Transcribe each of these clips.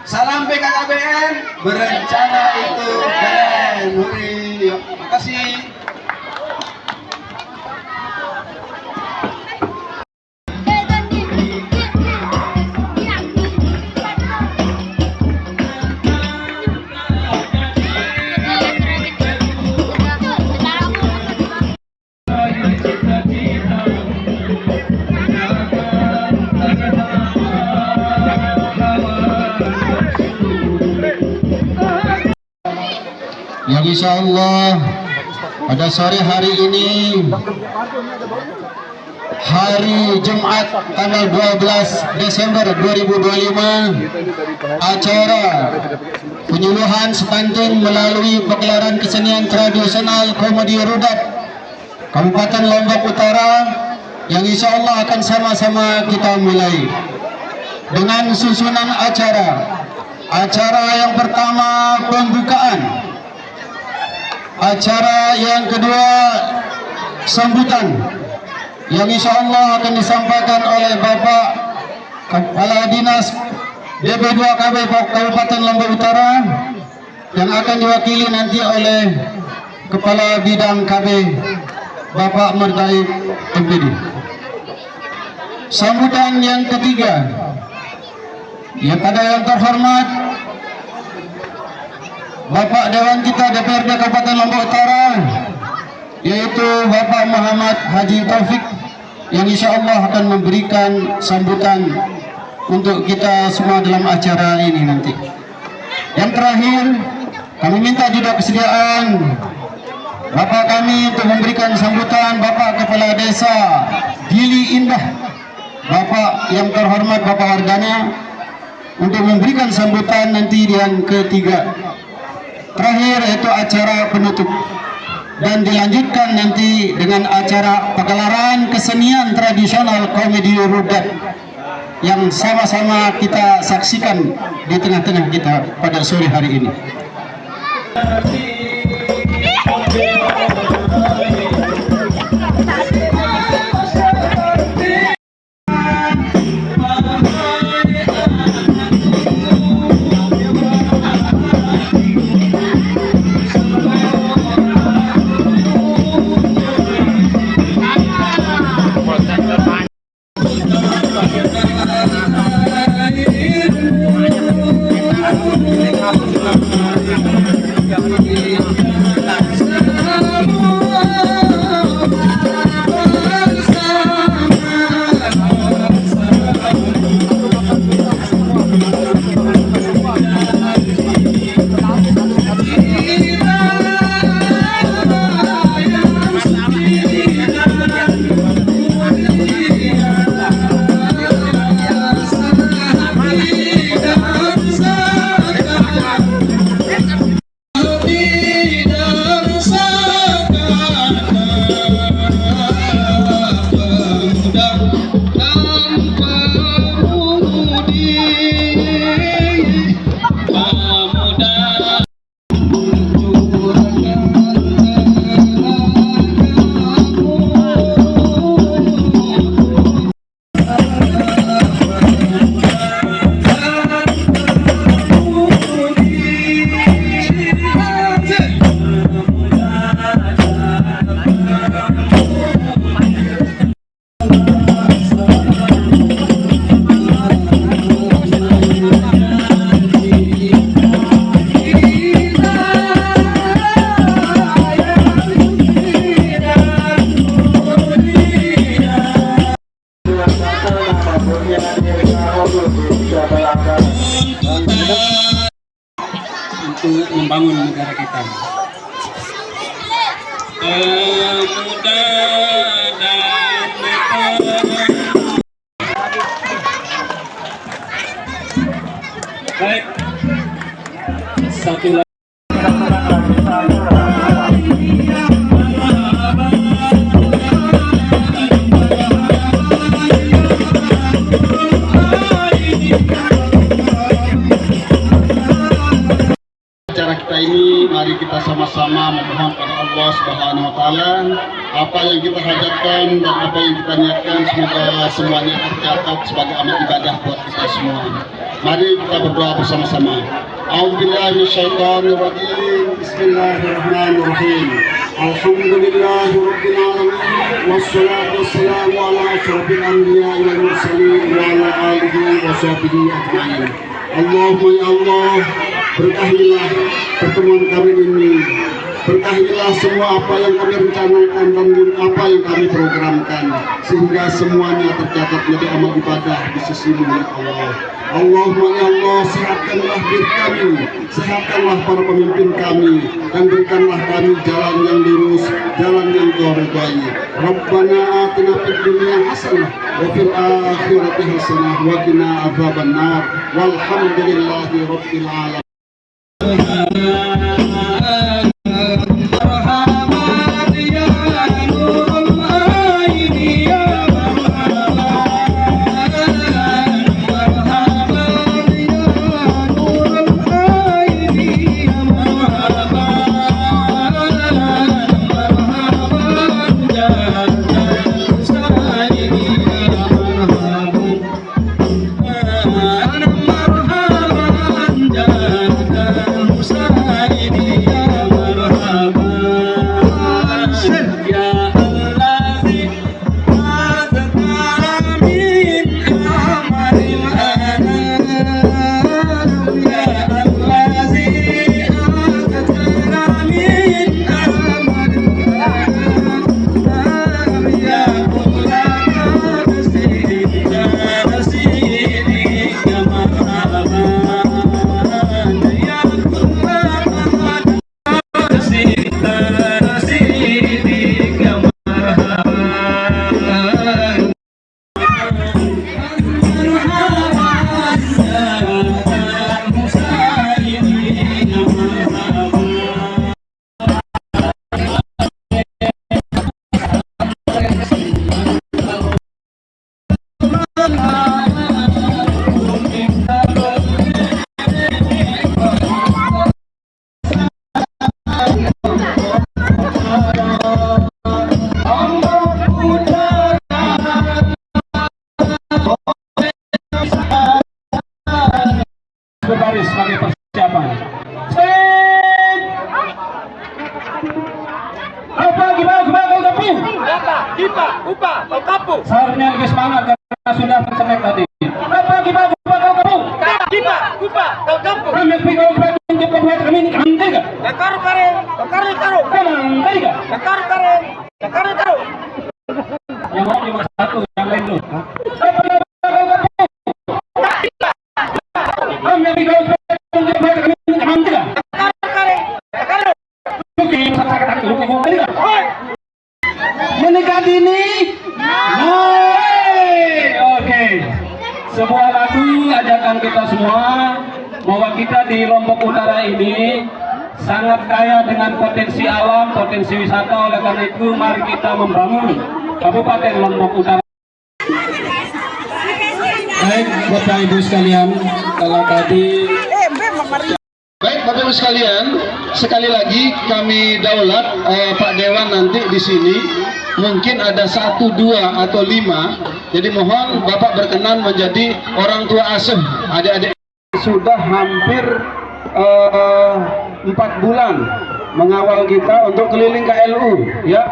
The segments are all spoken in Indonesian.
Salam BKKBN, berencana itu keren. Huri, yuk, makasih. Yang insya Allah pada sore hari ini, hari Jumat tanggal 12 Desember 2025, acara penyuluhan stunting melalui pegelaran kesenian tradisional komedi rudat Kabupaten Lombok Utara yang insya Allah akan sama-sama kita mulai dengan susunan acara. Acara yang pertama pembukaan, acara yang kedua sambutan yang insya Allah akan disampaikan oleh Bapak Kepala Dinas DP2 KB Kabupaten Lombok Utara yang akan diwakili nanti oleh Kepala Bidang KB Bapak Murtaib MPD. Sambutan yang ketiga, yang pada yang terhormat Bapak Dewan kita DPRD Kabupaten Lombok Utara, yaitu Bapak Muhammad Haji Taufik, yang insya Allah akan memberikan sambutan untuk kita semua dalam acara ini nanti. Yang terakhir, kami minta juga kesediaan Bapak kami untuk memberikan sambutan Bapak Kepala Desa Dili Indah, Bapak yang terhormat Bapak Wardana, untuk memberikan sambutan nanti yang ketiga. Terakhir yaitu acara penutup, dan dilanjutkan nanti dengan acara pegelaran kesenian tradisional komedi rudat yang sama-sama kita saksikan di tengah-tengah kita pada sore hari ini. Untuk membangun negara kita. Pemuda dan baik, satu lagi. Acara kita ini, mari kita sama-sama memohon kepada Allah Subhanahu wa Ta'ala apa yang kita hajatkan dan apa yang kita niatkan semoga semuanya tercatat sebagai amal ibadah buat kita semua. Mari kita berdoa bersama-sama. A'udzubillahi minasyaitonirrajim. Bismillahirrahmanirrahim. Alhamdulillahirabbil alamin wassalatu wassalamu ala asyrofil anbiya'i wal mursalin wa ala alihi wa sahbihi ajmain. Allahumma ya Allah, berkahilah pertemuan kami ini. Berkahilah semua apa yang kami rencanakan dan apa yang kami programkan, sehingga semuanya tercatat menjadi amal ibadah di sisi-Mu ya Allah. Allahumma ya Allah, sehatkanlah diri kami, sehatkanlah para pemimpin kami, dan berikanlah kami jalan yang lurus, jalan yang Kau ridhai. Rabbana atina fid dunya hasanah wa fil akhirati hasanah wa qina adzabannar. Walhamdulillahi rabbil alamin. Berbaris sebagai persiapan. Apa gimana kau kapu? Kita, upa, kau kapu. Seharusnya lebih semangat karena sudah tercemek tadi. Apa gimana kau kapu? Kita, upa, kau kapu. Kami pikir kau untuk membuat kami ini kantai kan? Nakar karen, nakar. Kantai kan? Nakar karen, nakar. Yang mau cuma satu, yang lain dulu. Apa kau kapu? Kami pikir kau untuk membuat kami ini kantai kan? Nakar karen, nakar. Mungkin kata-kata itu kau kantai kan? Menikah dini? Oke. Sebuah lagu ajakan kita semua bahwa kita di Lombok Utara ini sangat kaya dengan potensi alam, potensi wisata. Oleh karena itu mari kita membangun Kabupaten Lombok Utara. Baik Bapak Ibu sekalian, kalau tadi baik Bapak Ibu sekalian, sekali lagi kami daulat Pak Dewan nanti di sini mungkin ada 1, 2 atau 5. Jadi mohon Bapak berkenan menjadi orang tua asuh adik-adik. Sudah hampir 4 bulan mengawal kita untuk keliling KLU, ya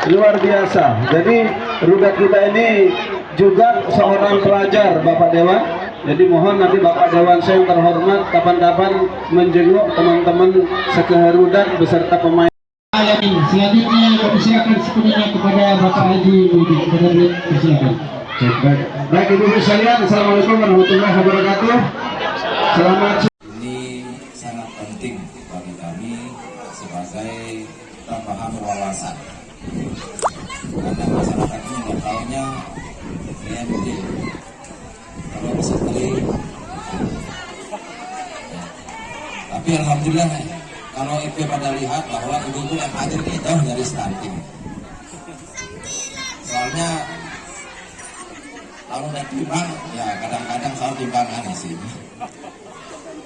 luar biasa. Jadi Rudat kita ini juga seorang pelajar Bapak Dewan. Jadi mohon nanti Bapak Dewan saya yang terhormat kapan-kapan menjenguk teman-teman sekeherudat beserta pemain. Selanjutnya kami silakan sepenuhnya kepada Bapak Haji Budi. Silakan. Baik Ibu sekalian, Assalamualaikum warahmatullahi wabarakatuh. Selamat. Ini sangat penting bagi kami sebagai tambahan wawasan. Karena masyarakat ini nggak tahunya BMT. Kalau bisa beli, ya. Tapi alhamdulillah kalau IP pada lihat bahwa ibu-ibu yang hadir ini jauh dari stunting. Soalnya kalau naik timbang, ya kadang-kadang selalu timbangan di sini.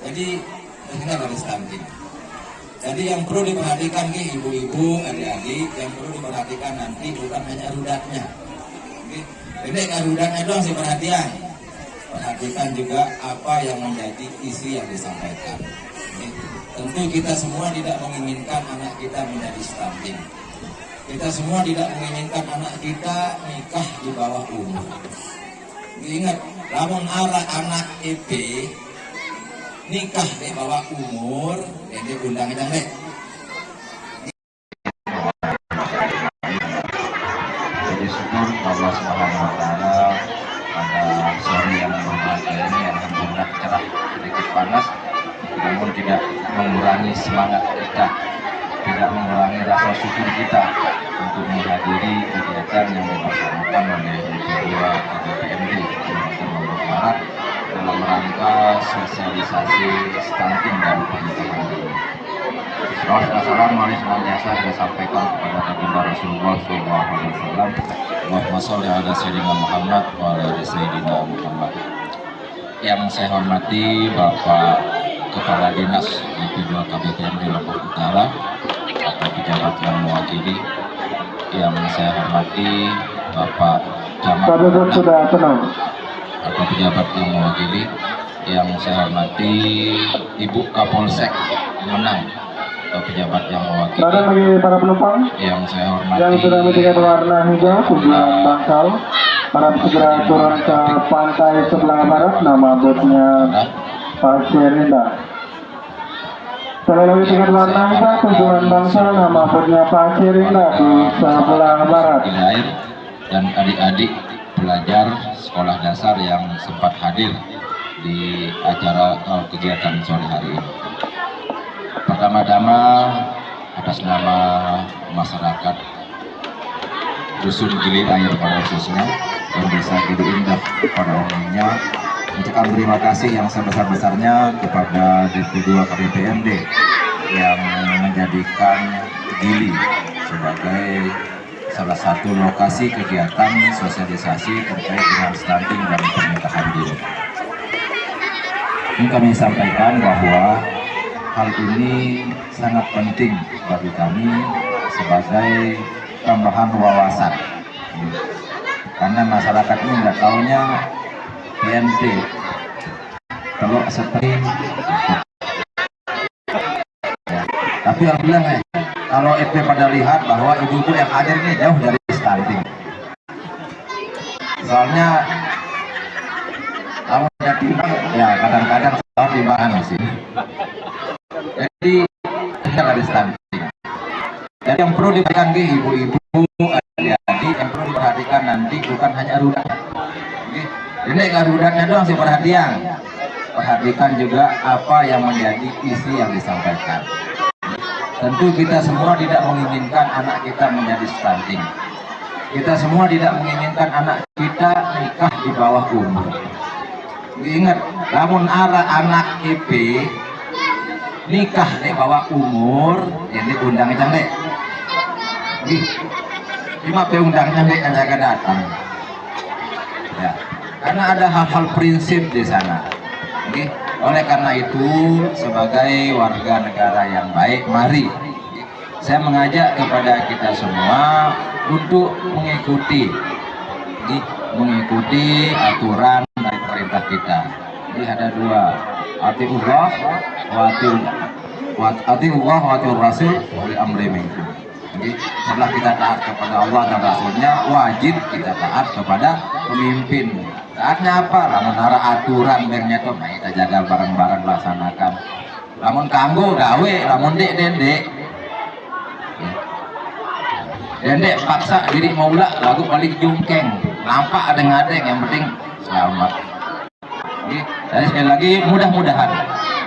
Jadi ini dari stunting. Jadi yang perlu diperhatikan nih ibu-ibu, adik-adik, yang perlu diperhatikan nanti bukan hanya rudaknya. Jadi rudaknya doang sih perhatian. Perhatikan juga apa yang menjadi isi yang disampaikan. Tentu kita semua tidak menginginkan anak kita menjadi stunting. Kita semua tidak menginginkan anak kita nikah di bawah umur. Ingat, lamun anak EP nikah di bawah umur, ini undang aja deh. Jadi syukur Allah Subhanahu Wa Taala pada sore yang berbahagia ini, alhamdulillah cerah, sedikit panas, namun tidak mengurangi semangat kita, tidak mengurangi rasa syukur kita untuk menghadiri kegiatan yang dilaksanakan oleh Ketua KPPMD Kabupaten Lombok Barat dalam rangka sosialisasi stunting dan pernikahan dini. Salam mari senantiasa kita sampaikan kepada baginda Rasulullah SAW. Allahumma sholli ala sayyidina Muhammad wa ala sayyidina Muhammad. Yang saya hormati Bapak Kepala Dinas di P2 KPPMD Lombok Utara atau pejabat yang mewakili. Yang saya hormati Bapak Camat atau pejabat yang mewakili. Yang saya hormati Ibu Kapolsek Menang atau pejabat yang mewakili. Bagi para penumpang Yang saya hormati yang sudah mendapatkan warna hijau tujuan Bangsal, harap segera turun ke pantai sebelah barat, nama botnya Pasir Indah. Sekali lagi tiket warna hijau tujuan Bangsal, nama botnya Pasir Indah di sebelah barat. Di air dan adik-adik pelajar sekolah dasar yang sempat hadir di acara kegiatan sore hari ini. Pertama-tama atas nama masyarakat Dusun Gili Air pada khususnya dan Desa Gili Indah pada umumnya, ucapkan terima kasih yang sebesar-besarnya kepada DP2 KPPMD yang menjadikan Gili sebagai salah satu lokasi kegiatan sosialisasi terkait dengan stunting dan pernikahan dini. Ini kami sampaikan bahwa hal ini sangat penting bagi kami sebagai tambahan wawasan, karena masyarakat ini nggak taunya PMT kalau seperti ya. Tapi yang bilang kalau EP pada lihat bahwa ibu-ibu yang hadir ini jauh dari stunting, soalnya kalau ada timbang ya kadang-kadang soal timbangan sih. Jadi tidak ada stunting. Jadi yang perlu diperhatikan ibu-ibu, adik-adik, yang perlu diperhatikan nanti bukan hanya rudak. Ini nggak rudaknya doang sih perhatian. Perhatikan juga apa yang menjadi isi yang disampaikan. Tentu kita semua tidak menginginkan anak kita menjadi stunting. Kita semua tidak menginginkan anak kita nikah di bawah umur. Ingat, namun anak EP nikah di bawah umur, ini undangnya deh. Cuma undangnya deh kan jaga datang. Ya, karena ada hal-hal prinsip di sana. Oleh karena itu, sebagai warga negara yang baik, mari saya mengajak kepada kita semua untuk mengikuti aturan dari perintah kita. Jadi ada dua, atiullah wa atiur rasul wa amri minkum. Jadi setelah kita taat kepada Allah dan Rasulnya, wajib kita taat kepada pemimpin. Taatnya apa? Lamun ada aturan bernya tuh, nah kita jaga bareng-bareng laksanakan. Lamun kanggo gawe, lamun dek dendek paksa diri maula lagu balik jungkeng, nampak ada ngadeng, yang penting selamat. Jadi sekali lagi mudah-mudahan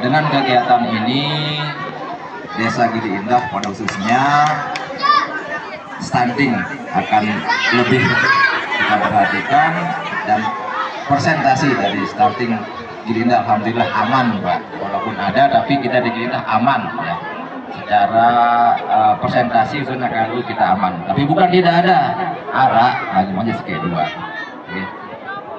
dengan kegiatan ini Desa Gili Indah pada khususnya stunting akan lebih kita perhatikan, dan persentasi dari stunting Gili Indah alhamdulillah aman Pak, walaupun ada tapi kita di Gili Indah aman ya. Secara persentasi sudah kalau kita aman, tapi bukan tidak ada arah lagi mau sekian dua.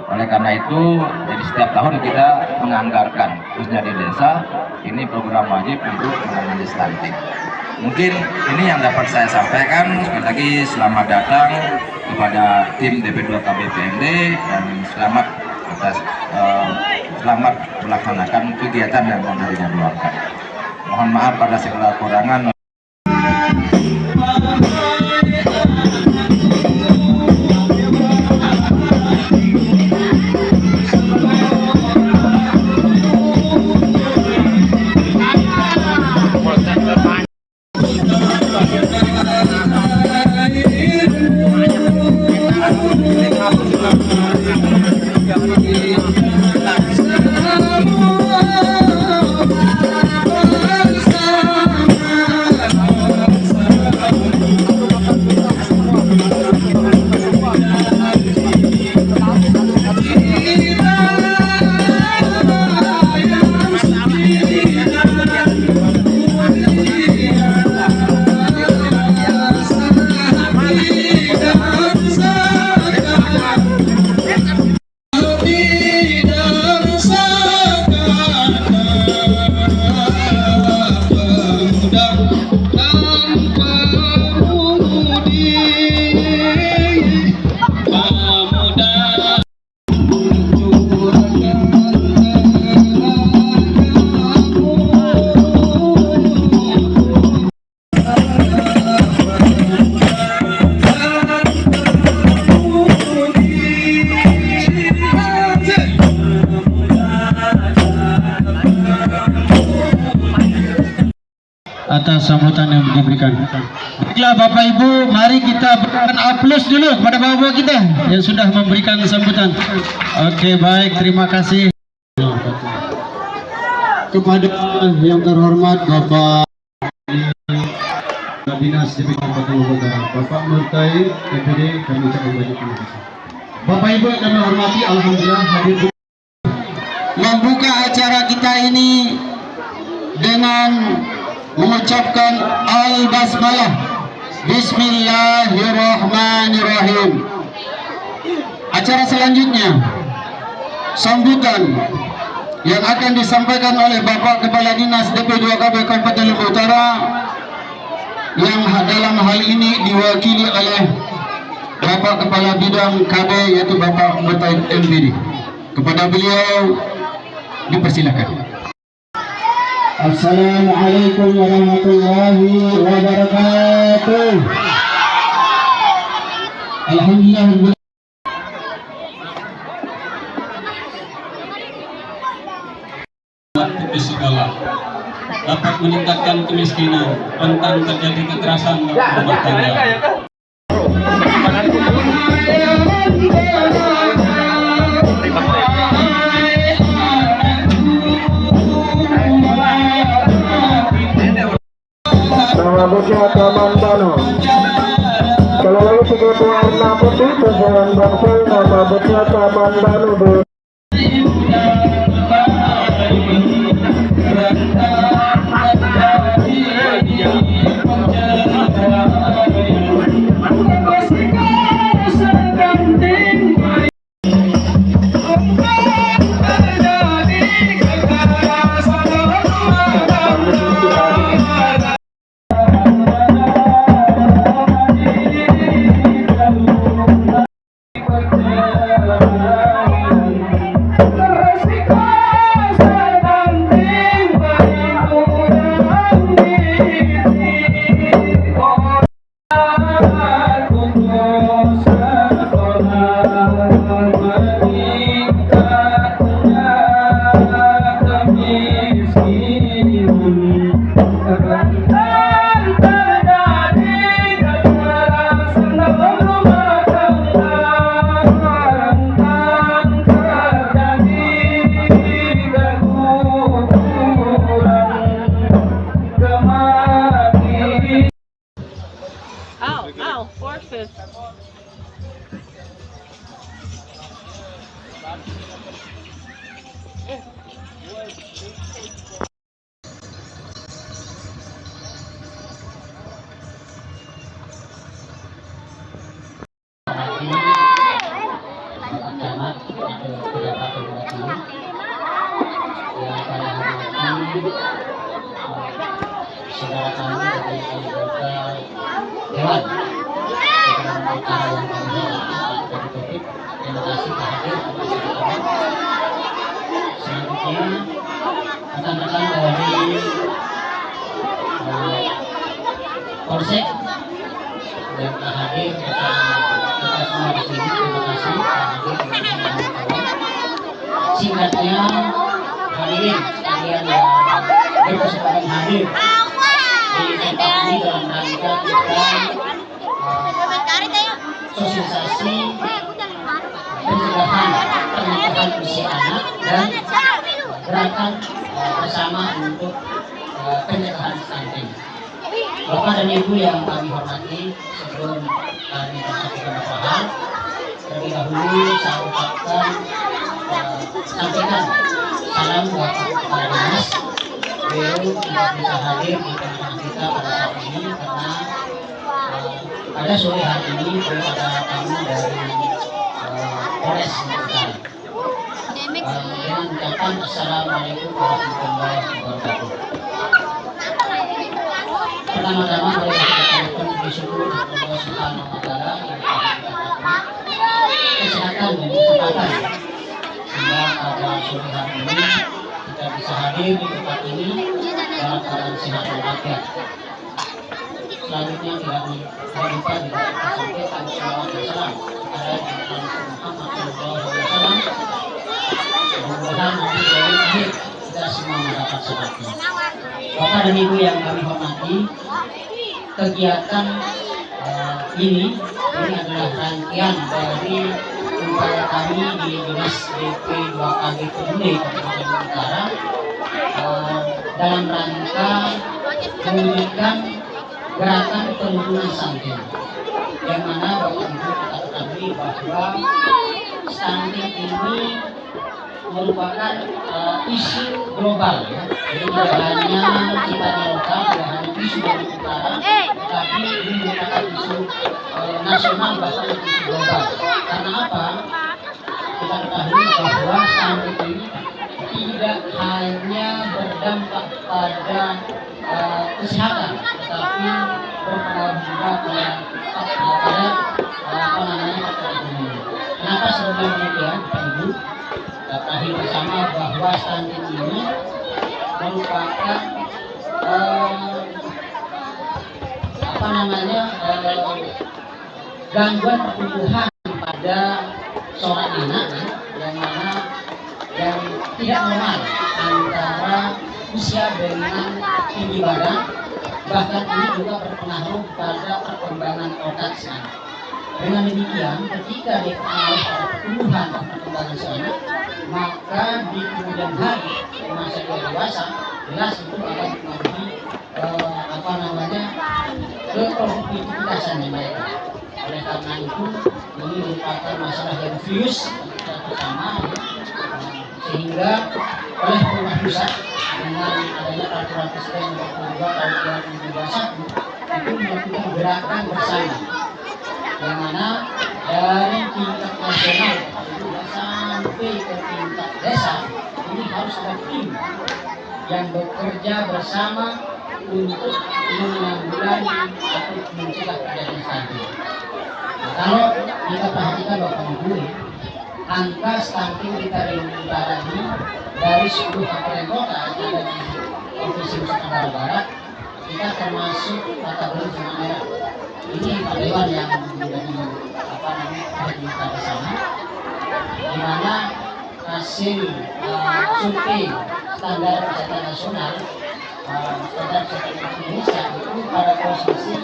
Oleh karena itu, jadi setiap tahun kita menganggarkan, khususnya di desa, ini program wajib untuk menangani stunting. Mungkin ini yang dapat saya sampaikan. Sekali lagi selamat datang kepada tim DP2 KBPMD dan selamat melaksanakan kegiatan yang telah dijadwalkan. Mohon maaf pada segala kekurangan. atas sambutan yang diberikan. Baiklah Bapak Ibu, mari kita berikan aplaus dulu kepada bapak-bapak kita yang sudah memberikan sambutan. Oke, baik, terima kasih kepada yang terhormat Bapak Dinas DP Kabupaten Lombok Utara, Bapak Murtai DPD, kami ucapkan banyak terima kasih. Bapak Ibu yang kami hormati, alhamdulillah hadir membuka acara kita ini dengan mengucapkan al-basmalah. Bismillahirrahmanirrahim. Acara selanjutnya sambutan yang akan disampaikan oleh Bapak Kepala Dinas DP2 KB Kabupaten Lombok Utara yang dalam hal ini diwakili oleh Bapak Kepala Bidang KB yaitu Bapak Murtai MPD. Kepada beliau dipersilakan. Assalamualaikum warahmatullahi wabarakatuh. Alhamdulillah. Putus sekolah dapat meningkatkan kemiskinan, rentan terjadi kekerasan dalam rumah tangga. Nama bocah Taman Bano. Kalau lagi tiga warna putih persoalan bangsa, nama bocah Taman Bano. Terima kasih telah hadir kepada kita. Selanjutnya rekan-rekan dari Polsek yang telah hadir bersama kita semua di sini. Terima kasih telah hadir bersama kawan. Singkatnya, hadirin sekalian yang berkesempatan hadir di tempat ini dalam rangka kita sosialisasi pencegahan usia anak dan gerakan bersama untuk pencegahan stunting. Bapak dan Ibu yang kami hormati, sebelum kami menyampaikan beberapa hal, terlebih dahulu saya ucapkan sampaikan salam buat Pak Dinas. Beliau tidak bisa hadir di tengah kita pada saat ini karena pada sore hari ini beliau ada tamu dari Polres Utara. Dengan ucapan Assalamualaikum warahmatullahi wabarakatuh. Pertama-tama mari kita panjatkan bersyukur kepada Allah Subhanahu wa taala yang telah kita kesehatan dan kesempatan sehingga pada sore hari ini kita bisa hadir di tempat ini dalam keadaan sehat dan walafiat. Selanjutnya tidak lupa juga kita sampaikan salawat dan salam kepada Nabi Muhammad SAW. Mudah-mudahan nanti dari akhir kita semua mendapat syaratnya. Bapak dan Ibu yang kami hormati, kegiatan ini adalah rangkaian dari upaya kami di Dinas DP 2KB Peduli Kabupaten Utara dalam rangka mewujudkan gerakan penurunan stunting, yang mana Bapak Ibu kita ketahui bahwa stunting ini merupakan isu global, ya. Jadi tidak hanya kita di lokal, tidak hanya isu dari utara, tapi ini merupakan isu nasional bahkan isu global. Karena apa? Kita ketahui bahwa stunting ini tidak hanya berdampak pada kesehatan, tetapi berpengaruh juga pada ekonomi. Kenapa sebenarnya demikian, Bapak Ibu? Ketahui bersama bahwa stunting ini merupakan gangguan pertumbuhan pada seorang anak, yang mana yang tidak normal antara usia dengan tinggi badan, bahkan ini juga berpengaruh pada perkembangan otak si anak. Dengan demikian, ketika dipengaruhi pada pertumbuhan dan perkembangan si anak, maka di kemudian hari masa dia dewasa, jelas itu akan mempengaruhi keproduktivitasan mereka. Oleh karena itu, ini merupakan masalah yang serius kita bersama, sehingga oleh pemerintah pusat dengan adanya peraturan presiden nomor 22 tahun 2021 itu melakukan gerakan bersama, yang mana dari tingkat nasional sampai ke tingkat desa ini harus ada tim yang bekerja bersama untuk menanggulangi atau mencegah kejadian stunting. Nah, kalau kita perhatikan Bapak Ibu, angka stunting kita di Utara ini dari 10 kabupaten kota yang ada di Provinsi Nusa Tenggara Barat, kita termasuk kategori zona merah. Ini Pak Dewan yang menjadi kita bersama, di mana hasil survei standar kesehatan nasional standar kesehatan Indonesia itu pada posisi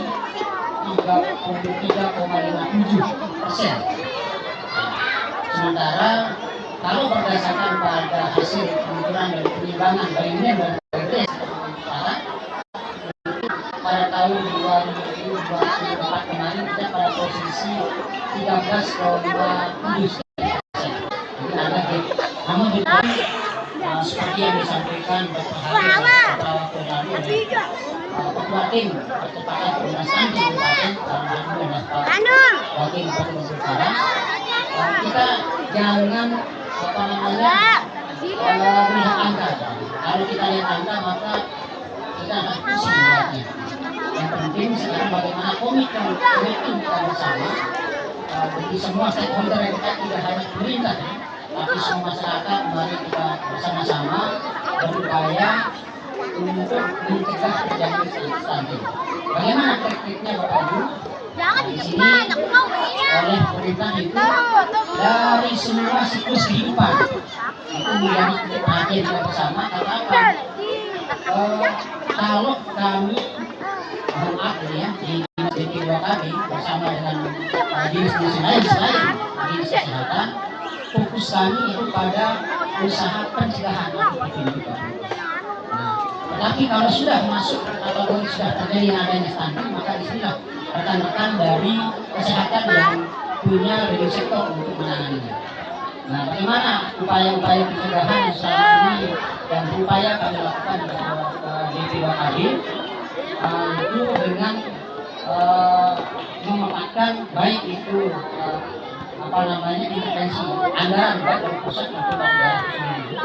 33,57%. Sementara kalau berdasarkan pada hasil pengukuran dari penimbangan Biden dan Bangladesh pada tahun 2024 kemarin kita pada posisi 13,7%. Namun seperti yang disampaikan beberapa waktu lalu oleh Ketua Tim Percepatan Penurunan Stunting Kabupaten Kabupaten dan Wakil Bupati Utara, kita jangan melihat angka. Kalau kita lihat angka maka kita akan pusing melihatnya. Yang penting sekarang bagaimana komitmen kita bersama bagi semua stakeholder yang kita tidak hanya pemerintah, tapi semua masyarakat, mari kita bersama-sama berupaya untuk mencegah terjadinya stunting. Bagaimana tekniknya Bapak Ibu? Di sini oleh pemerintah itu dari semua siklus kehidupan itu menjadi perhatian kita bersama. Karena apa? Kalau kami maaf ya di dua kami bersama dengan dinas lain selain dinas kesehatan, fokus kami itu pada usaha pencegahan Tapi kalau sudah masuk atau sudah terjadi adanya stunting, maka disinilah rekan-rekan dari kesehatan yang punya leading sektor untuk menanganinya. Nah, bagaimana upaya-upaya pencegahan yang selama ini dan upaya kami lakukan di DP2KB itu dengan memanfaatkan baik itu intervensi anggaran baik dari pusat maupun dari daerah sendiri.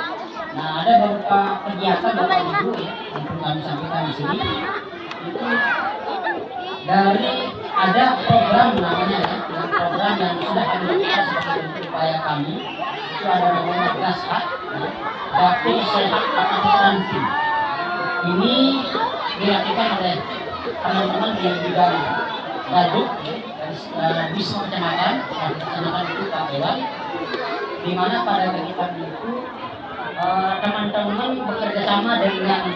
Nah, ada beberapa kegiatan Bapak Ibu ya yang perlu kami sampaikan di sini. Itu dari ada program namanya ya, program yang sudah kami lakukan sebagai bentuk upaya kami. Itu ada namanya GASHAT, Dapur Sehat Atasi Stunting. Ini dilakukan oleh teman-teman di bidang Daduk di semua kecamatan, kecamatan itu Pak Dewan, di mana pada kegiatan itu teman-teman bekerja sama dengan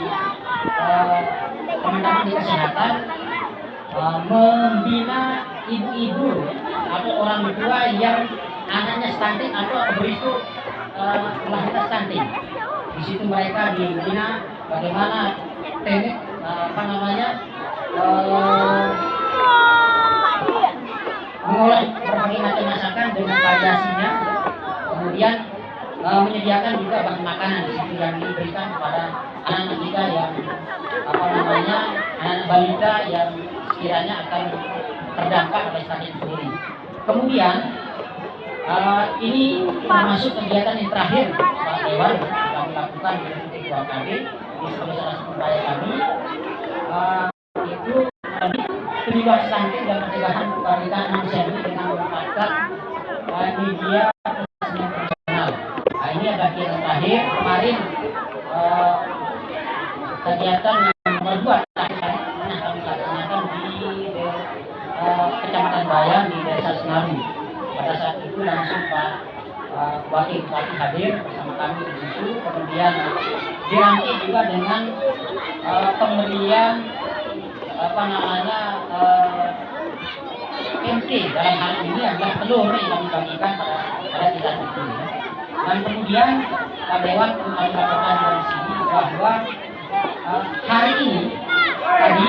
teman-teman di kesehatan membina ibu-ibu atau orang tua yang anaknya stunting atau berisiko melahirkan stunting. Di situ mereka dibina bagaimana teknik mengolah berbagai macam masakan dengan variasinya, kemudian menyediakan juga bahan makanan di situ yang diberikan kepada anak-anak kita yang anak balita yang sekiranya akan terdampak oleh stunting sendiri. Kemudian ini termasuk kegiatan yang terakhir Pak Dewan yang dilakukan di DP2KB di sebagai salah satu upaya kami itu terlibat stunting dan pencegahan pernikahan manusia ini dengan memanfaatkan media profesional. Nah, ini ada kegiatan terakhir kemarin kegiatan yang nomor 2 terakhir kami laksanakan di Kecamatan Bayan di Desa Senaru. Pada saat itu langsung Pak Wakil Bupati hadir bersama kami di situ, kemudian dirangkai juga dengan pemberian MT dalam hal ini adalah telur yang kami bagikan pada tingkat itu. Dan kemudian Pak Dewan kami lakukan dari sini bahwa hari ini tadi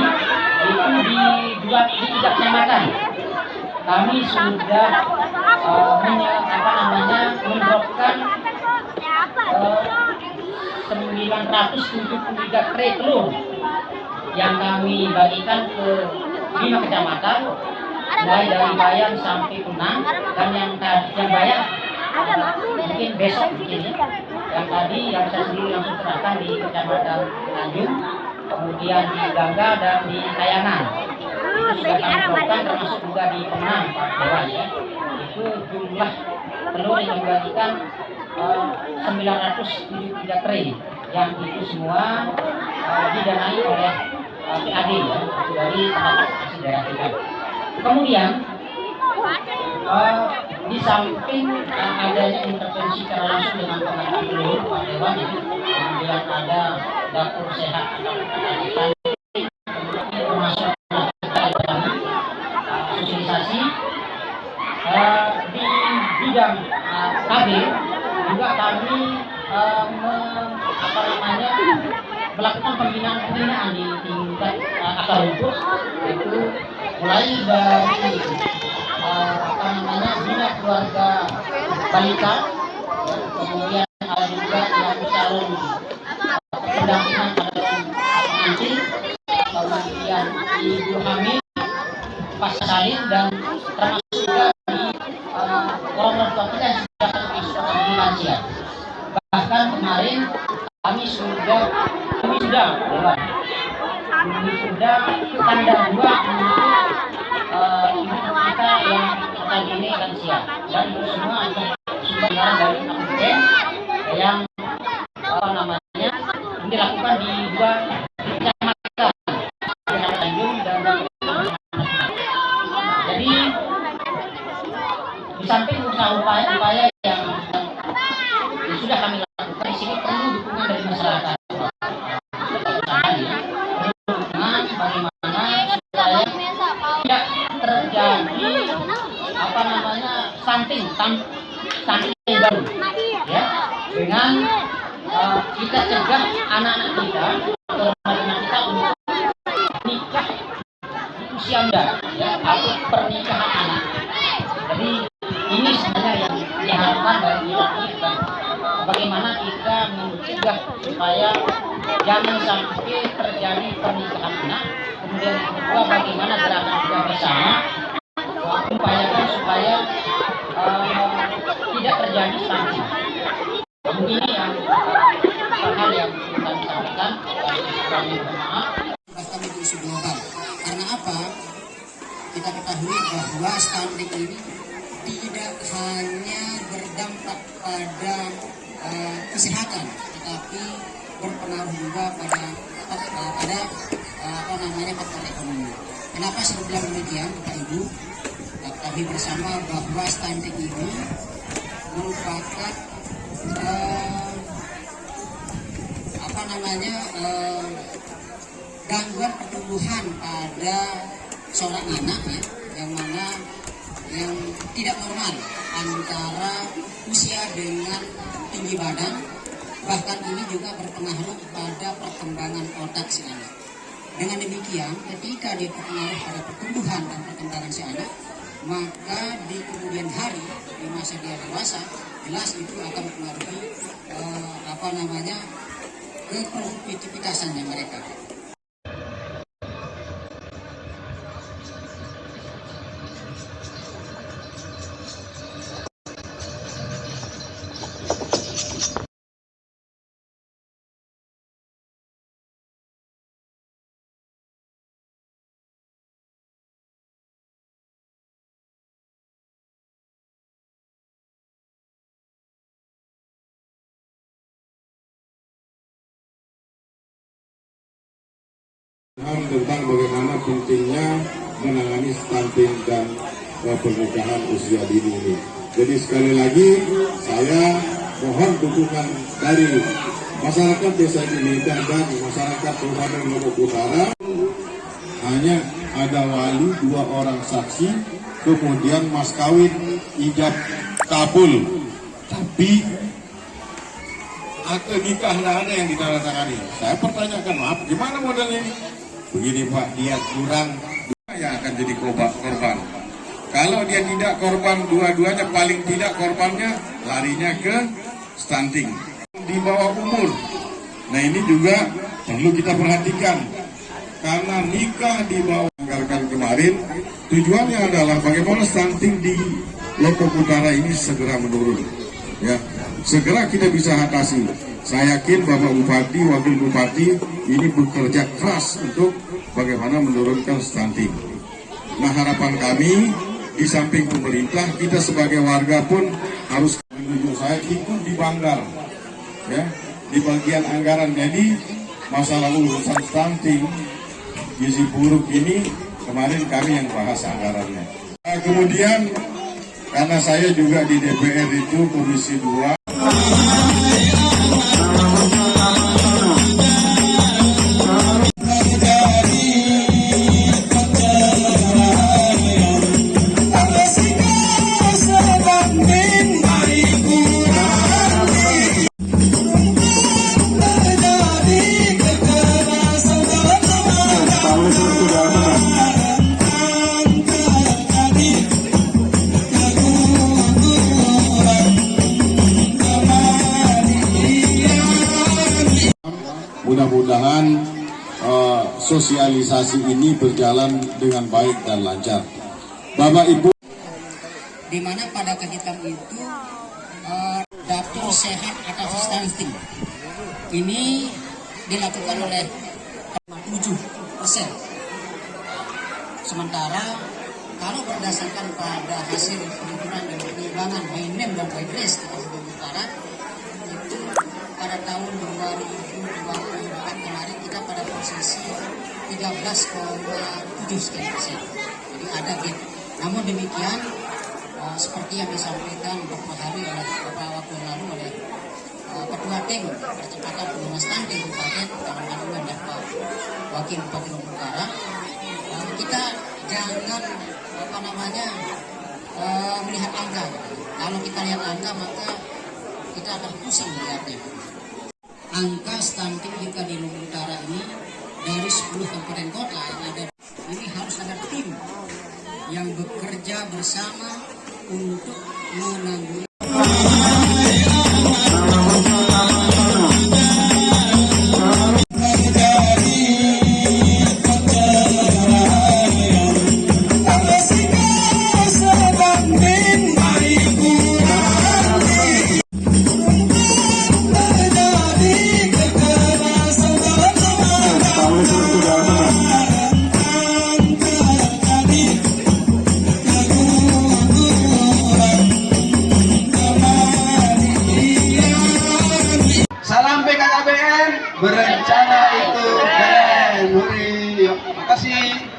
itu di 3 kecamatan kami sudah mendropkan 973 tray telur yang kami bagikan ke 5 kecamatan, mulai dari Bayan sampai Kunang, dan yang Bayan mungkin besok mungkin ya. Yang tadi yang saya sendiri langsung serahkan di Kecamatan Tanjung, kemudian di Gangga dan di Kayangan. Itu sudah kami dropkan, termasuk juga di Penang Pak Dewan ya. Itu jumlah telur yang dibagikan 973 tray, yang itu semua didanai oleh PAD ya, dari Asosiasi Daerah kita. Kemudian di samping adanya intervensi secara langsung dengan pengadaan telur Pak Dewan ya, kemudian ada dapur sehat termasuk sosialisasi di bidang KB juga kami melakukan pembinaan di tingkat akar rumput, itu mulai dari bina keluarga balita, kemudian ada juga yang calon pendampingan pengantin, kemudian ibu hamil, pasca salin, dan termasuk juga di orang tua kita yang sudah masuk ke lansia. Bahkan kemarin kami sudah tanda 2 untuk ibu kita yang saat ini lansia dan itu semua adalah sumber dari APBN yang dilakukan di 2 kecamatan, Tanjung dan jadi di samping upaya-upaya yang sudah kami lakukan di sini perlu dukungan dari masyarakat. Dukungan bagaimana supaya tidak terjadi stunting baru, ya, dengan kita cegah anak-anak kita atau remaja kita untuk nikah di usia muda, ya, atau pernikahan anak. Jadi ini sebenarnya yang diharapkan dari kita, bagaimana kita mencegah supaya jangan sampai terjadi pernikahan anak. Kemudian yang kedua, bagaimana gerakan kita bersama upayakan supaya tidak terjadi stunting. Ini yang hal yang kami sampaikan. Kami bermaaf. Bahkan itu isu global. Karena apa? Kita ketahui bahwa stunting ini tidak hanya berdampak pada kesehatan, tetapi berpengaruh juga pada faktor ekonomi. Kenapa saya bilang demikian, Bapak Ibu? Kami bersama bahwa stunting ini merupakan gangguan pertumbuhan pada seorang anak, ya, yang tidak normal antara usia dengan tinggi badan. Bahkan ini juga berpengaruh pada perkembangan otak si anak. Dengan demikian, ketika dipengaruhi pada pertumbuhan dan perkembangan si anak, maka di kemudian hari, di masa dia dewasa, jelas itu akan mempengaruhi keproduktivitasannya mereka. Tentang bagaimana pentingnya menangani stunting dan pernikahan usia dini ini. Jadi sekali lagi saya mohon dukungan dari masyarakat desa ini dan masyarakat Kabupaten Lombok Utara. Hanya ada wali, 2 orang saksi, kemudian mas kawin, ijab kabul, tapi akte nikah tidak ada yang ditandatangani. Saya pertanyakan, maaf, gimana model ini? Begini Pak, dia kurang yang akan jadi korban. Kalau dia tidak korban, dua-duanya paling tidak korbannya larinya ke stunting di bawah umur. Nah ini juga perlu kita perhatikan, karena nikah di bawah anggaran kemarin tujuannya adalah bagaimana stunting di Lombok Utara ini segera menurun, ya, segera kita bisa atasi. Saya yakin Bapak Bupati, Wakil Bupati ini bekerja keras untuk bagaimana menurunkan stunting. Nah harapan kami, di samping pemerintah, kita sebagai warga pun harus menuju. Saya ikut di Banggar, ya, di bagian anggaran. Jadi masalah urusan stunting, gizi buruk ini kemarin kami yang bahas anggarannya. Nah, kemudian karena saya juga di DPR itu Komisi 2. Mudah-mudahan sosialisasi ini berjalan dengan baik dan lancar. Bapak Ibu, di mana pada kegiatan itu dapur sehat atas stunting ini dilakukan oleh 7%. Sementara kalau berdasarkan pada hasil penghitungan dan penimbangan by name dan by dress di Sulawesi Utara itu pada tahun 2024 kemarin kita pada posisi 13,7 sekian %. Jadi ada gap. Namun demikian seperti yang disampaikan beberapa hari oleh beberapa waktu yang lalu oleh Ketua Tim Percepatan Pembangunan Stunting Kabupaten Kalimantan dan Pak Wakil Bupati Lombok Utara, kita jangan melihat angka. Kalau kita lihat angka maka kita akan pusing melihatnya. Angka stunting kita di Lombok Utara ini dari 10 kabupaten kota yang ada ini harus ada tim yang bekerja bersama untuk menanggulangi. Salam BKKBN, berencana itu keren. Yuk, makasih.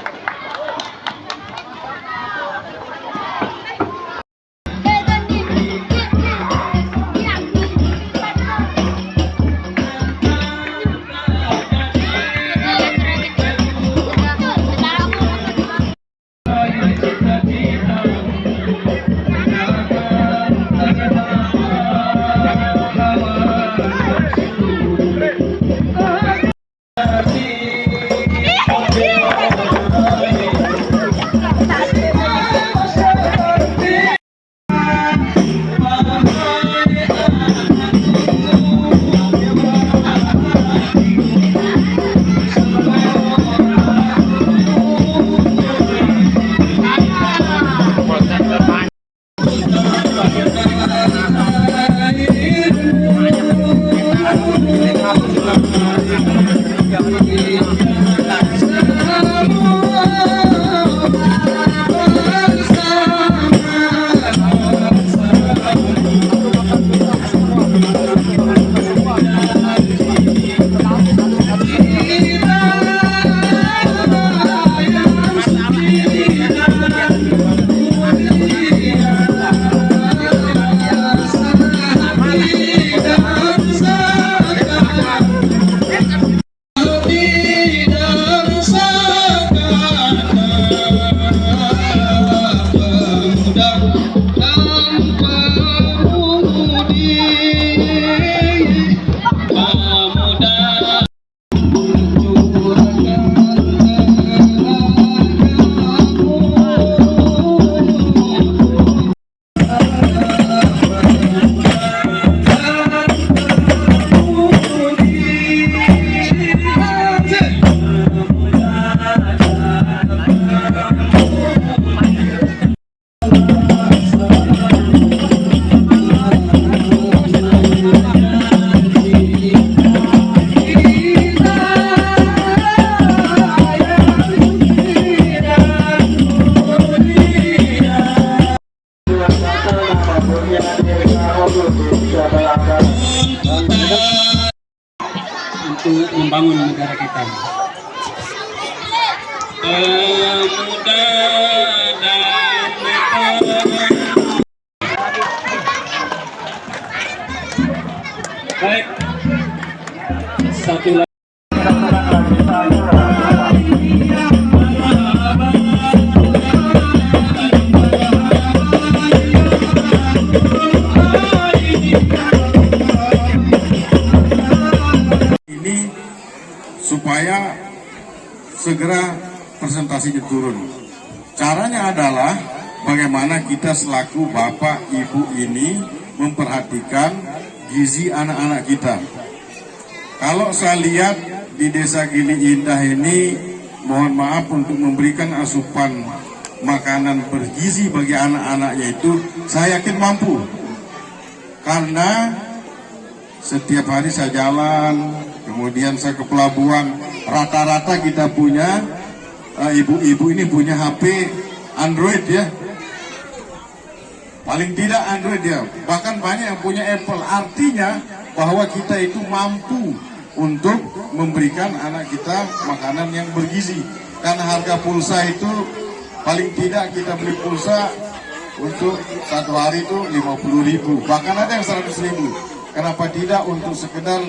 Untuk membangun negara kita. Pemuda dan baik, satu lagi. Supaya segera presentasinya turun. Caranya adalah bagaimana kita selaku bapak ibu ini memperhatikan gizi anak-anak kita. Kalau saya lihat di Desa Gili Indah ini, mohon maaf untuk memberikan asupan makanan bergizi bagi anak-anaknya itu, saya yakin mampu. Karena setiap hari saya jalan, kemudian saya ke pelabuhan, rata-rata kita punya ibu-ibu ini punya HP Android ya. Paling tidak Android ya. Bahkan banyak yang punya Apple. Artinya bahwa kita itu mampu untuk memberikan anak kita makanan yang bergizi. Karena harga pulsa itu paling tidak kita beli pulsa untuk satu hari itu 50.000. Bahkan ada yang 100.000. Kenapa tidak untuk sekedar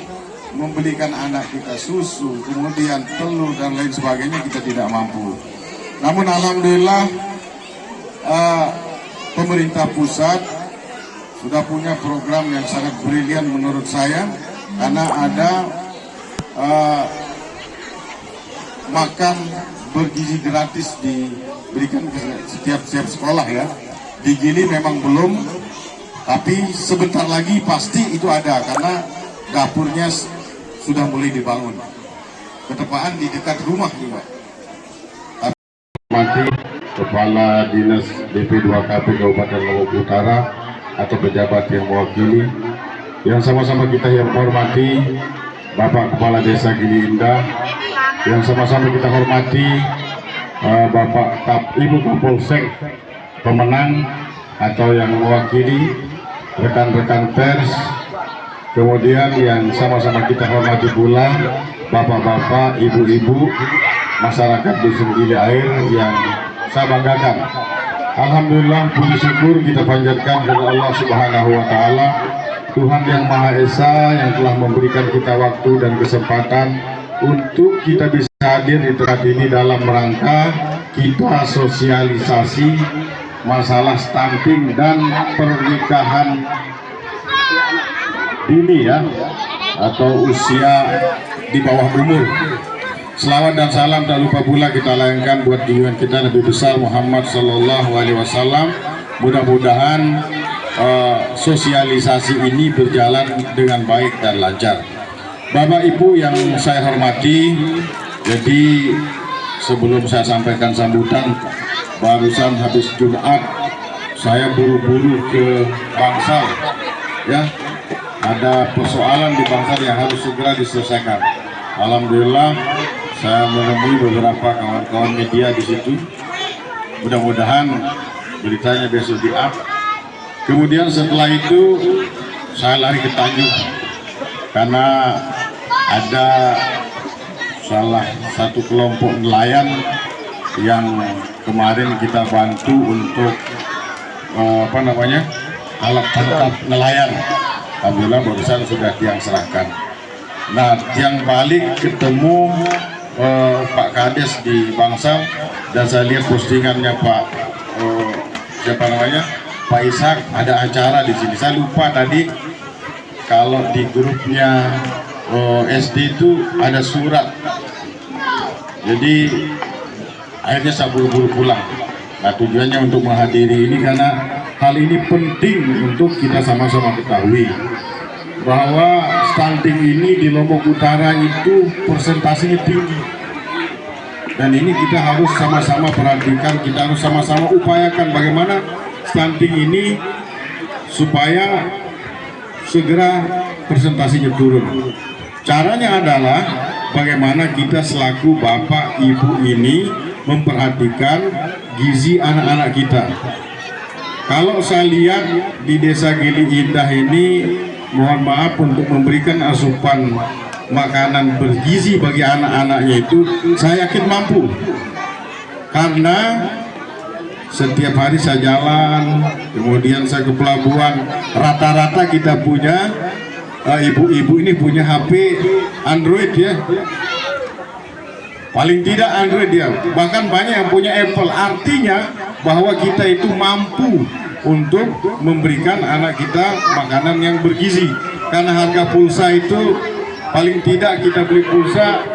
membelikan anak kita susu, kemudian telur dan lain sebagainya kita tidak mampu. Namun alhamdulillah pemerintah pusat sudah punya program yang sangat brilian menurut saya, karena ada makan bergizi gratis diberikan ke setiap sekolah ya. Di Gili memang belum, tapi sebentar lagi pasti itu ada karena dapurnya sudah mulai dibangun. Ketepaan di dekat rumah juga. Mati Kepala Dinas BP2KP Kabupaten Lombok Utara atau pejabat yang mewakili, yang sama-sama kita yang hormati Bapak Kepala Desa Gili Indah, yang sama-sama kita hormati Ibu Kapolsek pemenang atau yang mewakili rekan-rekan pers, kemudian yang sama-sama kita hormati pula bapak-bapak, ibu-ibu, masyarakat Dusun Gili Air yang saya banggakan. Alhamdulillah, puji syukur kita panjatkan kepada Allah Subhanahu wa Ta'ala, Tuhan yang Maha Esa, yang telah memberikan kita waktu dan kesempatan untuk kita bisa hadir di tempat ini dalam rangka kita sosialisasi masalah stunting dan pernikahan dini ya, atau usia di bawah umur. Selawat dan salam tak lupa pula kita layangkan buat junjungan kita Nabi besar Muhammad Sallallahu Alaihi Wasallam. Mudah-mudahan sosialisasi ini berjalan dengan baik dan lancar. Bapak Ibu yang saya hormati, jadi sebelum saya sampaikan sambutan, barusan habis Jumat saya buru-buru ke Bangsal ya, ada persoalan di Bangsal yang harus segera diselesaikan. Alhamdulillah saya menemui beberapa kawan-kawan media di situ. Mudah-mudahan beritanya besok di-up. Kemudian setelah itu saya lari ke Tanjung karena ada salah satu kelompok nelayan yang kemarin kita bantu untuk alat tangkap nelayan. Alhamdulillah barusan sudah tiang serahkan. Nah, tiang balik ketemu Pak Kades di Bangsal, dan saya lihat postingannya Pak Pak Ishak, ada acara di sini. Saya lupa tadi kalau di grupnya SD itu ada surat. Jadi akhirnya saya buru-buru pulang. Nah, tujuannya untuk menghadiri ini karena hal ini penting untuk kita sama-sama ketahui bahwa stunting ini di Lombok Utara itu persentasenya tinggi, dan ini kita harus sama-sama perhatikan, kita harus sama-sama upayakan bagaimana stunting ini supaya segera persentasenya turun. Caranya adalah bagaimana kita selaku bapak ibu ini memperhatikan gizi anak-anak kita. Kalau saya lihat di Desa Gili Indah ini, mohon maaf, untuk memberikan asupan makanan bergizi bagi anak-anaknya itu saya yakin mampu, karena setiap hari saya jalan, kemudian saya ke pelabuhan, rata-rata kita punya ibu-ibu ini punya HP Android ya, paling tidak Android ya, bahkan banyak yang punya Apple. Artinya bahwa kita itu mampu untuk memberikan anak kita makanan yang bergizi, karena harga pulsa itu paling tidak kita beli pulsa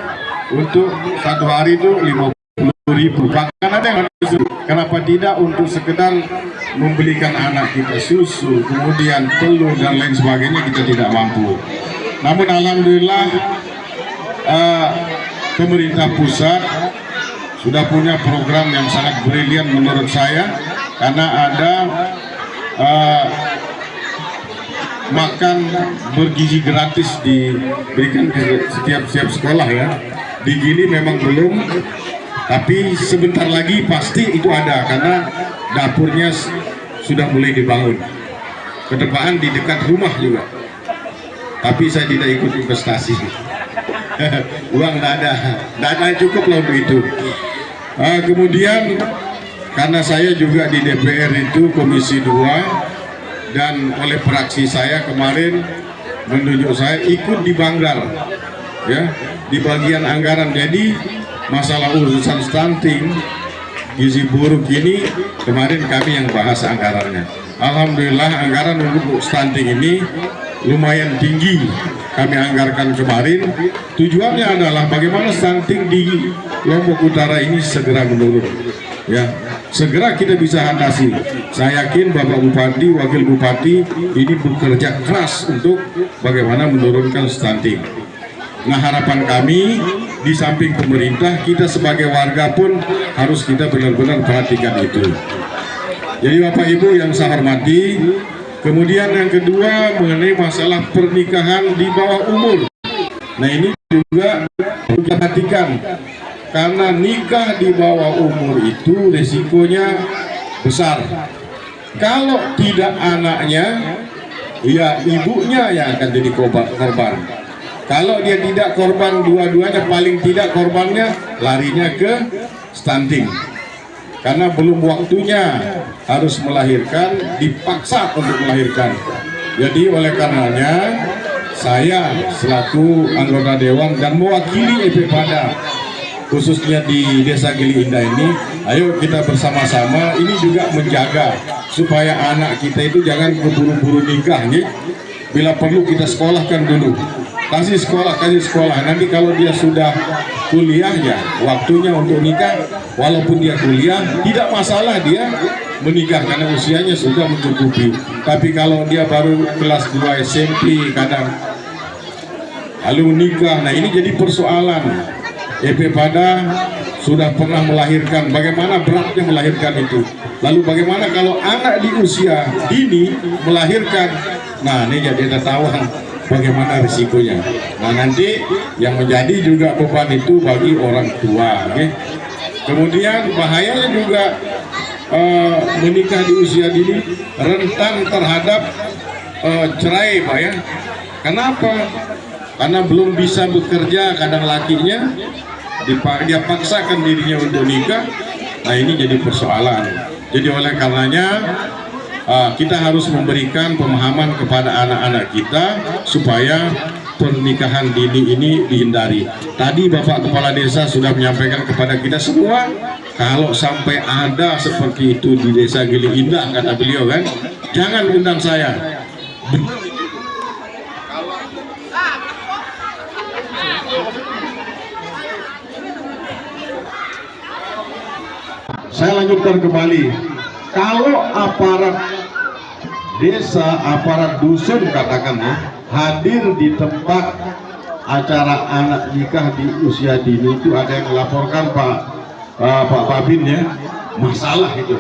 untuk satu hari itu 50.000. Bahkan ada yang kenapa tidak untuk sekedar membelikan anak kita susu, kemudian telur dan lain sebagainya, kita tidak mampu. Namun alhamdulillah pemerintah pusat sudah punya program yang sangat brilian menurut saya, karena ada makan bergizi gratis diberikan ke setiap sekolah ya. Di Gili memang belum, Tapi sebentar lagi pasti itu ada karena dapurnya sudah mulai dibangun. Ke depan di dekat rumah juga. Tapi saya tidak ikut investasi. Uang tidak ada cukup lah untuk itu. Kemudian karena saya juga di DPR itu Komisi 2 dan oleh fraksi saya kemarin menunjuk saya ikut di Banggar, ya, di bagian anggaran. Jadi masalah urusan stunting, gizi buruk ini kemarin kami yang bahas anggarannya. Alhamdulillah anggaran untuk stunting ini lumayan tinggi kami anggarkan kemarin. Tujuannya adalah bagaimana stunting di Lombok Utara ini segera menurun, ya, segera kita bisa atasi. Saya yakin Bapak Bupati, Wakil Bupati ini bekerja keras untuk bagaimana menurunkan stunting. Nah, harapan kami di samping pemerintah, kita sebagai warga pun harus kita benar-benar perhatikan itu. Jadi Bapak Ibu yang saya hormati, kemudian yang kedua mengenai masalah pernikahan di bawah umur. Nah, ini juga perlu kita perhatikan karena nikah di bawah umur itu resikonya besar. Kalau tidak anaknya, ya ibunya yang akan jadi korban. Kalau dia tidak korban, dua-duanya paling tidak korbannya larinya ke stunting. Karena belum waktunya harus melahirkan, dipaksa untuk melahirkan. Jadi oleh karenanya saya selaku anggota dewan dan mewakili EP-Pada khususnya di Desa Gili Indah ini, ayo kita bersama-sama ini juga menjaga supaya anak kita itu jangan keburu-buru nikah, nih. Bila perlu kita sekolahkan dulu, kasih sekolah. Nanti kalau dia sudah kuliah, ya waktunya untuk nikah. Walaupun dia kuliah, tidak masalah dia menikah karena usianya sudah mencukupi. Tapi kalau dia baru kelas 2 SMP kadang lalu nikah, nah ini jadi persoalan. EP-Pada sudah pernah melahirkan, bagaimana beratnya melahirkan itu. Lalu bagaimana kalau anak di usia dini melahirkan, nah ini jadi ketahuan bagaimana risikonya. Nah nanti yang menjadi juga beban itu bagi orang tua, okay? Kemudian bahayanya juga menikah di usia dini rentan terhadap cerai, Pak, ya. Kenapa? Karena belum bisa bekerja, kadang lakinya dia paksakan dirinya untuk nikah. Nah ini jadi persoalan. Jadi oleh karenanya kita harus memberikan pemahaman kepada anak-anak kita supaya pernikahan dini ini dihindari. Tadi Bapak Kepala Desa sudah menyampaikan kepada kita semua, kalau sampai ada seperti itu di Desa Gili Indah, kata beliau kan, jangan undang saya. Saya lanjutkan kembali. Kalau aparat desa, aparat dusun katakanlah hadir di tempat acara anak nikah di usia dini, itu ada yang melaporkan Pak Babin, ya, masalah itu,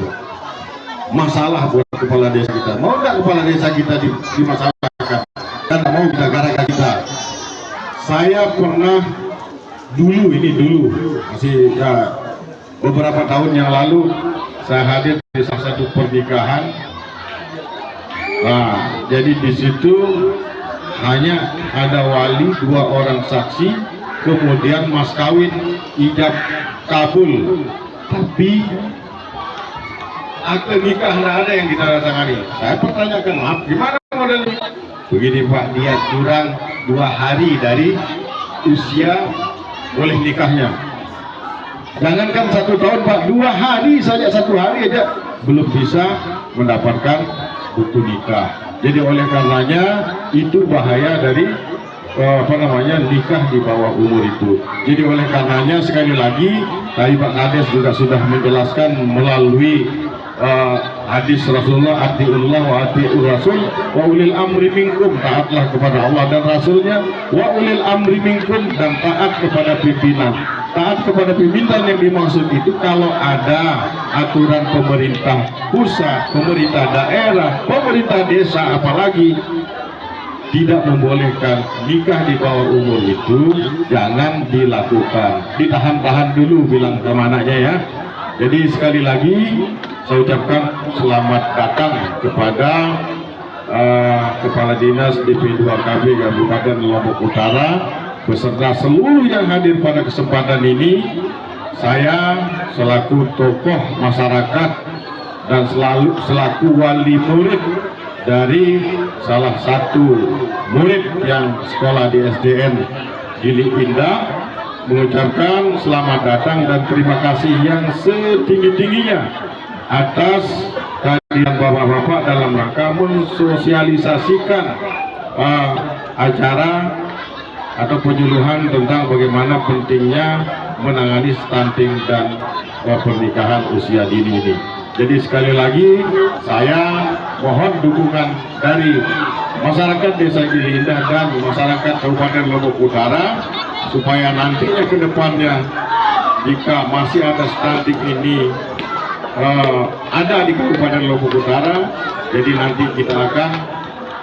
masalah buat kepala desa kita. Mau nggak kepala desa kita dimasalahkan? Dan mau negara kita. Saya pernah dulu masih ya, beberapa tahun yang lalu saya hadir di salah satu pernikahan. Nah, jadi di situ hanya ada wali, 2 orang saksi, kemudian mas kawin, ijab kabul, tapi akte nikah tidak ada yang ditandatangani. Saya pertanyakan, maaf, gimana modelnya? Begini Pak, dia kurang 2 hari dari usia boleh nikahnya. Jangankan 1 tahun Pak, 2 hari saja, 1 hari aja belum bisa mendapatkan buku nikah. Jadi oleh karenanya itu bahaya dari nikah di bawah umur itu. Jadi oleh karenanya sekali lagi tadi Pak Kades juga sudah menjelaskan melalui hadis Rasulullah, atiullah wa atiur rasul wa ulil amri minkum, taatlah kepada Allah dan Rasulnya, wa ulil amri minkum, dan taat kepada pimpinan. Taat kepada pimpinan yang dimaksud itu kalau ada aturan pemerintah pusat, pemerintah daerah, pemerintah desa, apalagi tidak membolehkan nikah di bawah umur itu jangan dilakukan, ditahan-tahan dulu bilang sama anaknya ya. Jadi sekali lagi saya ucapkan selamat datang kepada Kepala Dinas DP2KB Kabupaten Lombok Utara beserta seluruh yang hadir pada kesempatan ini. Saya selaku tokoh masyarakat dan selaku wali murid dari salah satu murid yang sekolah di SDN Gili Indah mengucapkan selamat datang dan terima kasih yang setinggi-tingginya atas kehadiran bapak-bapak dalam rangka mensosialisasikan acara atau penyuluhan tentang bagaimana pentingnya menangani stunting dan pernikahan usia dini ini. Jadi sekali lagi saya mohon dukungan dari masyarakat Desa Gili Indah dan masyarakat Kabupaten Lombok Utara supaya nantinya ke depannya jika masih ada stunting ini ada di Kabupaten Lombok Utara, jadi nanti kita akan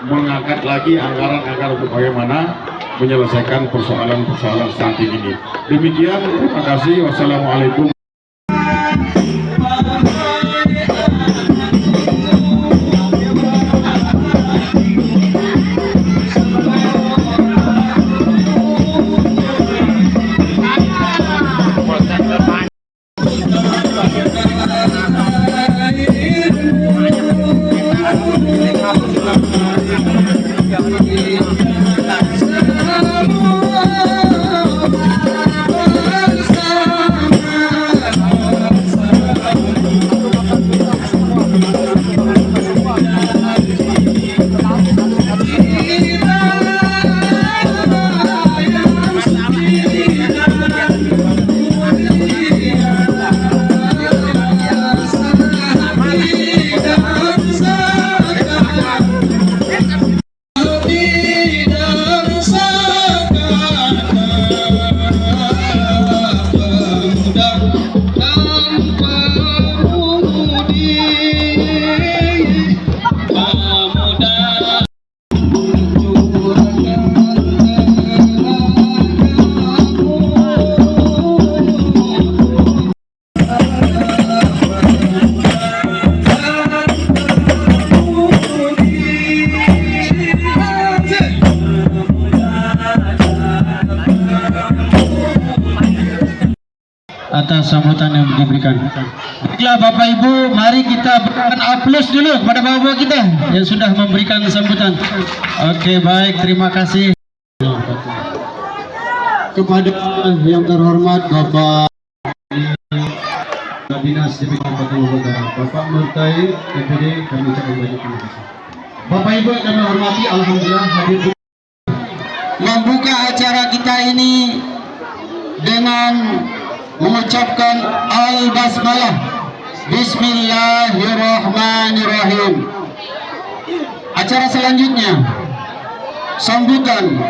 mengangkat lagi anggaran-anggaran untuk bagaimana menyelesaikan persoalan-persoalan stunting ini. Demikian, terima kasih. Wassalamualaikum. Atas sambutan yang diberikan. Baiklah Bapak Ibu, mari kita berikan aplaus dulu kepada bapak-bapak kita yang sudah memberikan sambutan. Oke, baik, terima kasih kepada yang terhormat Bapak Dinas DP Kabupaten Lombok Utara, Bapak Murtai DPD, kami ucapkan banyak terima kasih. Bapak Ibu yang kami hormati, alhamdulillah hadir membuka acara kita ini dengan mengucapkan al-basmalah, bismillahirrahmanirrahim. Acara selanjutnya sambutan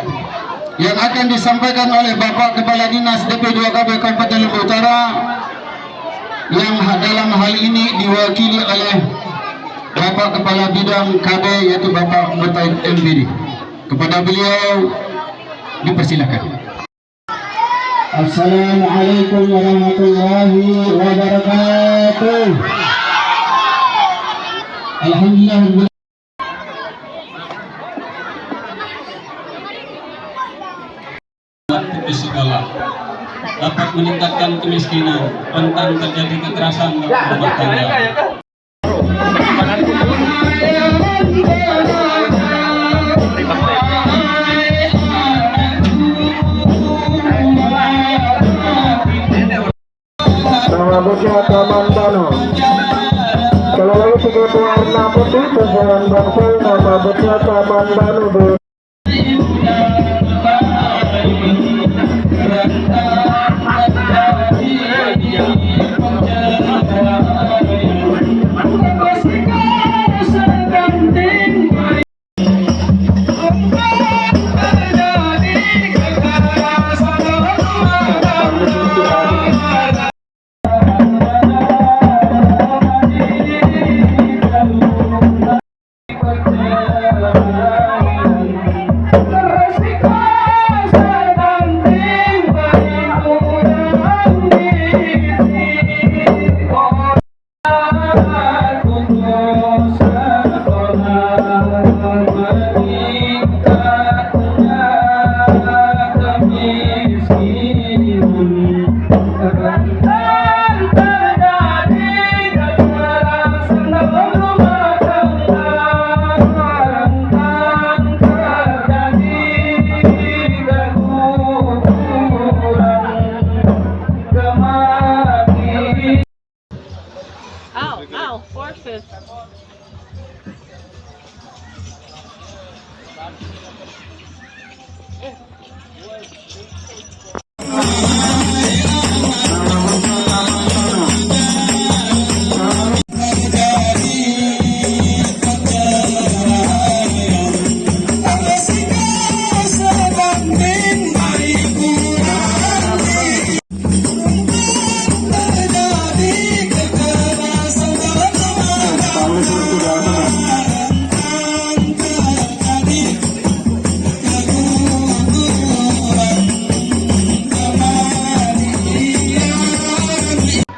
yang akan disampaikan oleh Bapak Kepala Dinas DP2KB Kabupaten Lombok Utara yang dalam hal ini diwakili oleh Bapak Kepala Bidang KB yaitu Bapak Murtai MPD. Kepada beliau dipersilakan. Assalamualaikum warahmatullahi wabarakatuh. Alhamdulillah. Putus sekolah dapat meningkatkan kemiskinan, rentan terjadi kekerasan dalam rumah tangga. Nama bocah Taman Bano. Kalau lagi 3 warna putih sesuai bangsa, nama bocah Taman Bano. Forces.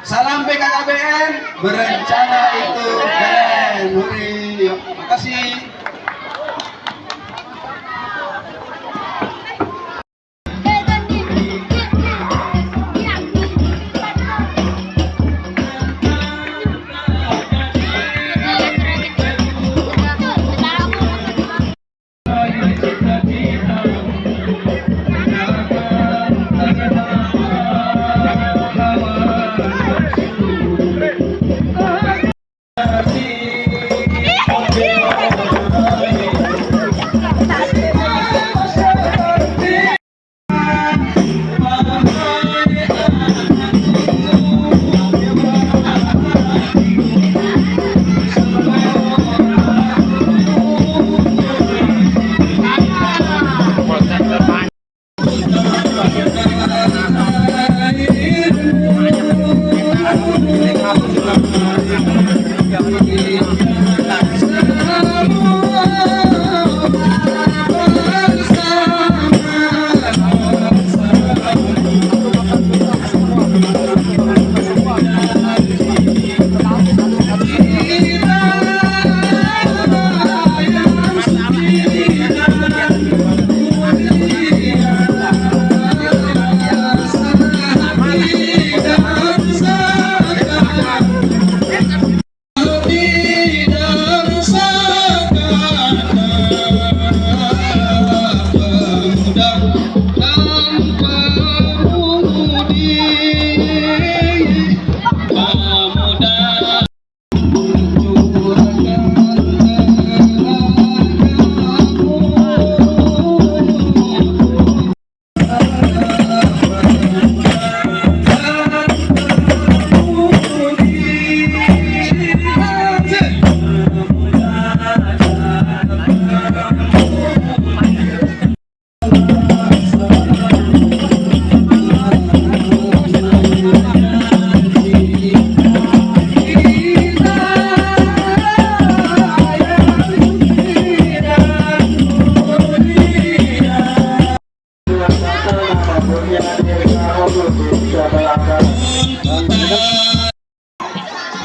Salam BKKBN, berencana itu keren. Huri, yuk, makasih.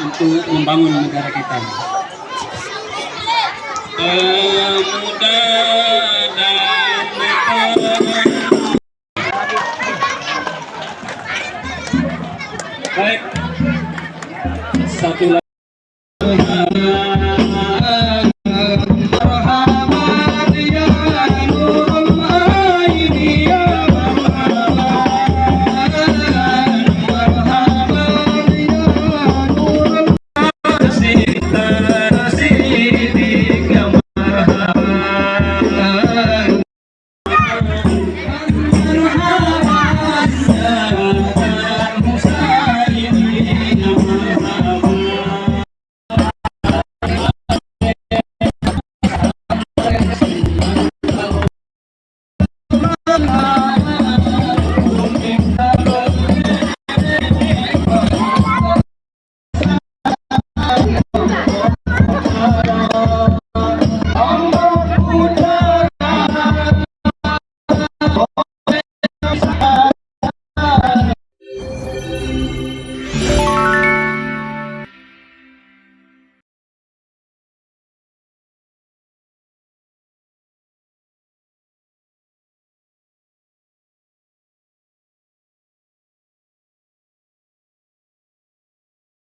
Untuk membangun negara kita.